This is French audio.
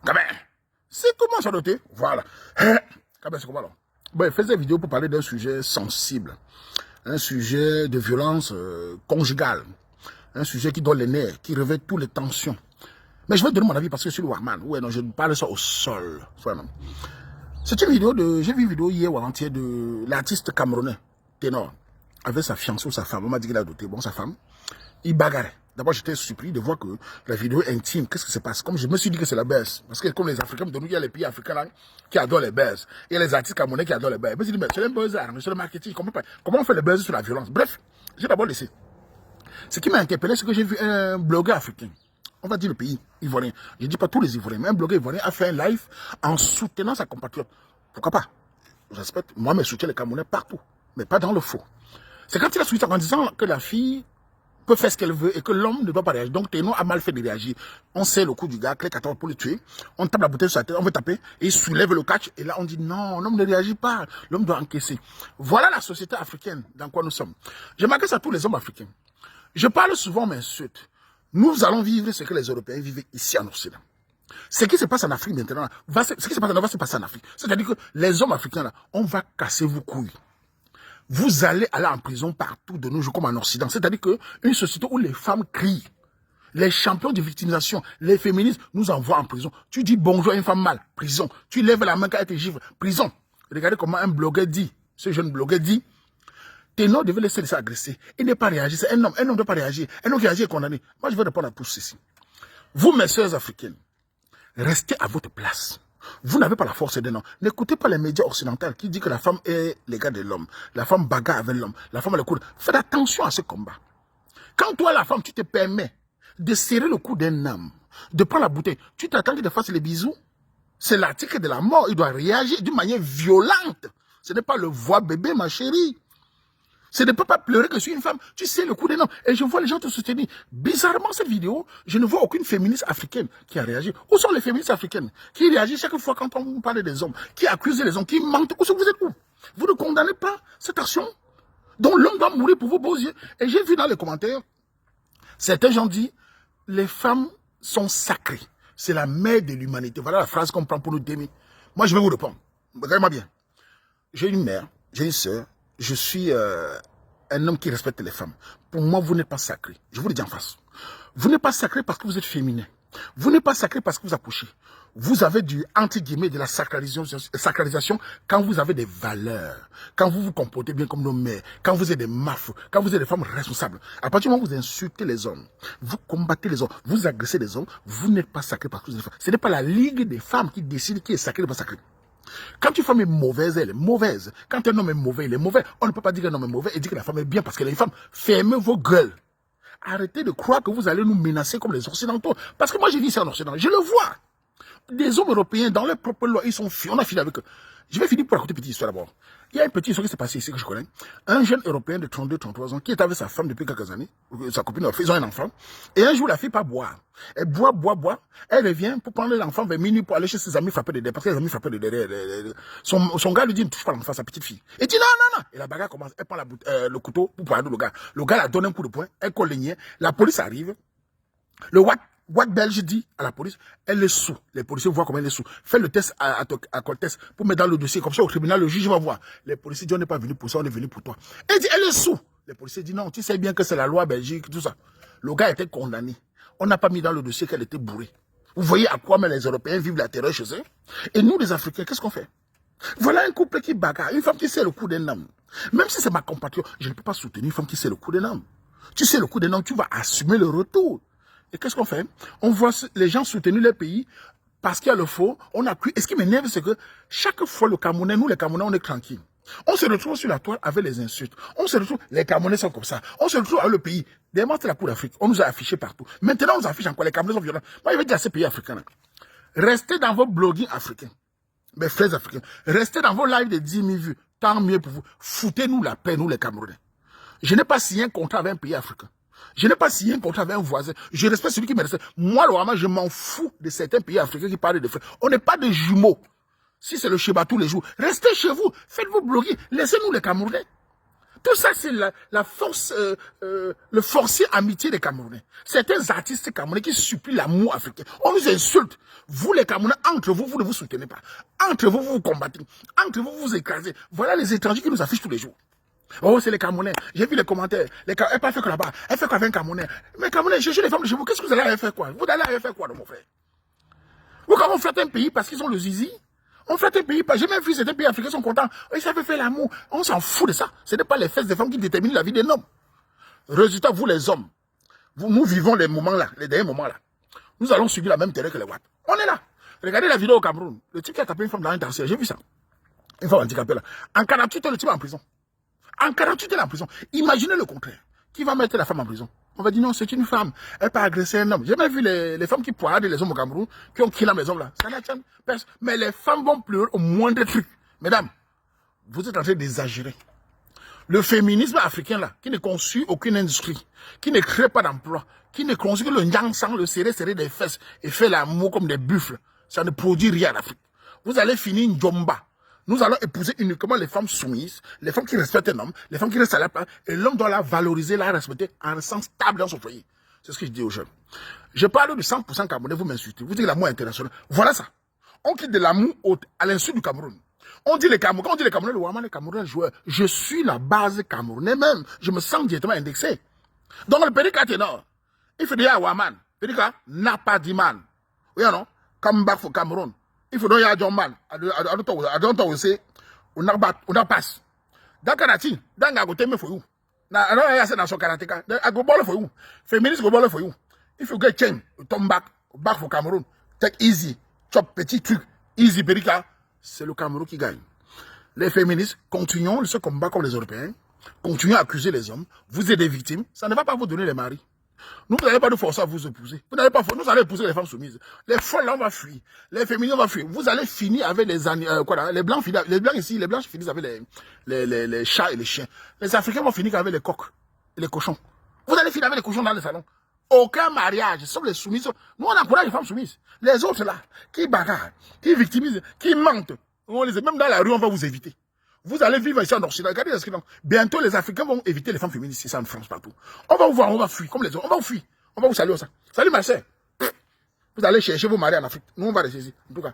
Gamin, c'est comment ça doté? Voilà. Gamin, c'est comment alors? Bon, il faisait des vidéos pour parler d'un sujet sensible. Un sujet de violence conjugale. Un sujet qui donne les nerfs, qui réveille toutes les tensions. Mais je vais donner mon avis parce que je suis le Warman. Ouais, non, je parle ça au sol. C'est une vidéo de... J'ai vu une vidéo hier ou avant-hier de l'artiste camerounais, Ténor, avec sa fiancée ou sa femme. On m'a dit qu'il a doté. Bon, sa femme, il bagarrait. D'abord, j'étais surpris de voir que la vidéo est intime. Qu'est-ce qui se passe? Comme je me suis dit que c'est la baisse. Parce que comme les Africains, il y a les pays africains là, qui adorent les baisses. Il y a les artistes camerounais qui adorent les baisses. Je me suis dit, mais c'est le buzz, c'est le marketing. Comment on fait le buzz sur la violence? Bref, j'ai d'abord laissé. Ce qui m'a interpellé, c'est que j'ai vu un blogueur africain. On va dire le pays ivoirien. Je ne dis pas tous les Ivoiriens, mais un blogueur ivoirien a fait un live en soutenant sa compatriote. Pourquoi pas? Je respecte. Moi, je soutiens les Camerounais partout, mais pas dans le faux. C'est quand il a soutenu en disant que la fille peut faire ce qu'elle veut et que l'homme ne doit pas réagir. Donc, Ténon a mal fait de réagir. On sait le coup du gars, clé 14 pour le tuer. On tape la bouteille sur la tête, on veut taper, et il soulève le catch. Et là, on dit non, l'homme ne réagit pas. L'homme doit encaisser. Voilà la société africaine dans quoi nous sommes. Je m'adresse à tous les hommes africains. Je parle souvent, mais m'insulte. Nous allons vivre ce que les Européens vivent ici en Occident. Ce qui se passe en Afrique maintenant, ce qui se passe va se passer en Afrique. C'est-à-dire que les hommes africains, là, on va casser vos couilles. Vous allez aller en prison partout de nos jours comme en Occident. C'est-à-dire qu'une société où les femmes crient, les champions de victimisation, les féministes nous envoient en prison. Tu dis bonjour à une femme mal, prison. Tu lèves la main quand elle te gifle, prison. Regardez comment un blogueur dit, ce jeune blogueur dit, Ténor devait laisser agresser. Il n'est pas réagi. C'est un homme ne doit pas réagir. Un homme qui réagit est condamné. Moi, je vais répondre à tous ceci. Vous, mes sœurs africaines, restez à votre place. Vous n'avez pas la force d'un homme. N'écoutez pas les médias occidentaux qui disent que la femme est l'égale de l'homme. La femme bagarre avec l'homme. La femme a le coup. Faites attention à ce combat. Quand toi, la femme, tu te permets de serrer le cou d'un homme, de prendre la bouteille, tu t'attends qu'il te fasse les bisous. C'est l'article de la mort. Il doit réagir d'une manière violente. Ce n'est pas le voix bébé, ma chérie. Ce ne peut pas pleurer que je suis une femme. Tu sais le coup des noms. Et je vois les gens te soutenir. Bizarrement, cette vidéo, je ne vois aucune féministe africaine qui a réagi. Où sont les féministes africaines qui réagissent chaque fois quand on parle des hommes, qui accusent les hommes, qui mentent? Où vous êtes où? Vous ne condamnez pas cette action dont l'homme doit mourir pour vos beaux yeux. Et j'ai vu dans les commentaires, certains gens disent, les femmes sont sacrées. C'est la mère de l'humanité. Voilà la phrase qu'on prend pour nous démer. Moi, je vais vous répondre. Regardez-moi bien. J'ai une mère, j'ai une sœur. Je suis un homme qui respecte les femmes. Pour moi, vous n'êtes pas sacré. Je vous le dis en face. Vous n'êtes pas sacré parce que vous êtes féminin. Vous n'êtes pas sacré parce que vous accouchez. Vous avez du, entre guillemets, de la sacralisation quand vous avez des valeurs. Quand vous vous comportez bien comme nos mères. Quand vous êtes des mafs. Quand vous êtes des femmes responsables. À partir du moment où vous insultez les hommes, vous combattez les hommes, vous agressez les hommes, vous n'êtes pas sacré parce que vous êtes des femmes. Ce n'est pas la ligue des femmes qui décide qui est sacré ou pas sacré. Quand une femme est mauvaise, elle est mauvaise. Quand un homme est mauvais, il est mauvais. On ne peut pas dire qu'un homme est mauvais et dire que la femme est bien parce qu'elle est une femme. Fermez vos gueules. Arrêtez de croire que vous allez nous menacer comme les Occidentaux. Parce que moi, j'ai dit ça en Occident. Je le vois. Des hommes européens, dans leur propre loi, ils sont fiers. On a fini avec eux. Je vais finir pour raconter une petite histoire d'abord. Il y a une petite histoire qui s'est passée ici que je connais. Un jeune Européen de 32-33 ans qui est avec sa femme depuis quelques années. Sa copine, ils ont un enfant. Et un jour, la fille part boire. Elle boit. Elle revient pour prendre l'enfant vers minuit pour aller chez ses amis frapper de derrière. Parce que les amis frappaient de derrière. Son gars lui dit, ne touche pas l'enfant, sa petite fille. Il dit non. Et la bagarre commence. Elle prend le couteau pour poignarder le gars. Le gars la donne un coup de poing. Elle colle les niais. La police arrive. Le Watt belge dit à la police, elle est sous. Les policiers voient comment elle est sous. Fais le test à test pour mettre dans le dossier. Comme ça, au tribunal, le juge va voir. Les policiers disent, on n'est pas venu pour ça, on est venu pour toi. Elle dit, elle est sous. Les policiers disent, non, tu sais bien que c'est la loi belgique, tout ça. Le gars était condamné. On n'a pas mis dans le dossier qu'elle était bourrée. Vous voyez à quoi mais les Européens vivent la terreur chez eux. Et nous, les Africains, qu'est-ce qu'on fait? Voilà un couple qui bagarre. Une femme qui sait le coup d'un homme. Même si c'est ma compatriote, je ne peux pas soutenir une femme qui sait le coup d'un homme. Tu sais le coup d'un homme, tu vas assumer le retour. Et qu'est-ce qu'on fait? On voit les gens soutenir les pays parce qu'il y a le faux. On a cru. Et ce qui m'énerve, c'est que chaque fois, le Camerounais, nous les Camerounais, on est tranquilles. On se retrouve sur la toile avec les insultes. On se retrouve, les Camerounais sont comme ça. On se retrouve avec le pays. Dernièrement, c'est la Cour d'Afrique. On nous a affiché partout. Maintenant, on nous affiche encore. Les Camerounais sont violents. Moi, je vais dire à ces pays africains là, restez dans vos bloggings africains. Mes frères africains. Restez dans vos lives de 10 000 vues. Tant mieux pour vous. Foutez-nous la paix, nous les Camerounais. Je n'ai pas signé un contrat avec un pays africain. Je n'ai pas signé un contrat avec un voisin. Je respecte celui qui me respecte. Moi, le je m'en fous de certains pays africains qui parlent de frères. On n'est pas des jumeaux. Si c'est le Sheba tous les jours, restez chez vous. Faites vos blogging. Laissez-nous les Camerounais. Tout ça, c'est la force, le forcier amitié des Camerounais. Certains artistes camerounais qui supplient l'amour africain. On nous insulte. Vous, les Camerounais, entre vous, vous ne vous soutenez pas. Entre vous, vous vous combattez. Entre vous, vous vous écrasez. Voilà les étrangers qui nous affichent tous les jours. Oh, c'est les Camerounais. J'ai vu les commentaires. Elle n'a pas fait que là-bas. Elle fait quoi avec un Camerounais? Mais Camerounais, cherchez les femmes de chez vous. Qu'est-ce que vous allez faire quoi? Vous allez faire quoi, mon frère? Vous, quand on flatte un pays parce qu'ils ont le zizi, on flatte un pays, j'ai même vu certains pays africains sont contents. Ils savent faire l'amour. On s'en fout de ça. Ce n'est pas les fesses des femmes qui déterminent la vie des hommes. Résultat, vous les hommes, nous vivons les moments là, les derniers moments là. Nous allons subir la même terreur que les Ouatt. On est là. Regardez la vidéo au Cameroun. Le type qui a tapé une femme dans un dancier, j'ai vu ça. Une femme handicapée là. En 48 heures, le type est en prison. En 48 heures en prison. Imaginez le contraire. Qui va mettre la femme en prison? On va dire non, c'est une femme. Elle peut agresser un homme. J'ai même vu les femmes qui poignardent les hommes au Cameroun, qui ont kidnappé les hommes là. Ça n'a jamais personne. Mais les femmes vont pleurer au moindre truc. Mesdames, vous êtes en train d'exagérer. Le féminisme africain là, qui ne conçut aucune industrie, qui ne crée pas d'emploi, qui ne conçut que le nyang sang, le serrer des fesses et fait l'amour comme des buffles, ça ne produit rien en Afrique. Vous allez finir une jomba. Nous allons épouser uniquement les femmes soumises, les femmes qui respectent un homme, les femmes qui restent à la place, et l'homme doit la valoriser, la respecter en restant stable dans son foyer. C'est ce que je dis aux jeunes. Je parle de 100% Camerounais, vous m'insultez, vous dites l'amour international. Voilà ça. On quitte de l'amour à l'insu du Cameroun. On dit les Camerounais, quand on dit les Camerounais, le Ouaman, les Camerounais joueurs. Je suis la base camerounaise même. Je me sens directement indexé. Donc le Pédika ténor, il faut dire à Ouaman, Pédika n'a pas dit man. Oui ou non? Come back for Cameroun. Il faut dire à John Man, à don't aussi, on a passe. Dans Kanati, dans Gagote, mais faut you. Na non, il y a ça dans son karatéka. À Gobole for you. Féministe Gobole for you. If you get change, come back for Cameroun. Take easy, chop petit truc, easy Pédika. C'est le Cameroun qui gagne. Les féministes, continuons ce combat comme les Européens, continuons à accuser les hommes, vous êtes des victimes, ça ne va pas vous donner les maris. Nous n'allez pas nous forcer à vous épouser. Vous n'allez pas, nous allons épouser les femmes soumises. Les folles là, on va fuir. Les féministes, on va fuir. Vous allez finir avec les blancs ici, les blancs finissent avec les chats et les chiens. Les Africains vont finir avec les coqs et les cochons. Vous allez finir avec les cochons dans les salons. Aucun mariage, sauf les soumises. Nous, on encourage les femmes soumises. Les autres là, qui bagarrent, qui victimisent, qui mentent, même dans la rue, on va vous éviter. Vous allez vivre ici en Occident. Regardez les Occidentaux. Bientôt, les Africains vont éviter les femmes féministes ici en France, partout. On va vous voir, on va fuir, comme les autres. On va vous fuir. On va vous saluer ça. Salut ma soeur. Vous allez chercher vos maris en Afrique. Nous, on va rester ici. En tout cas.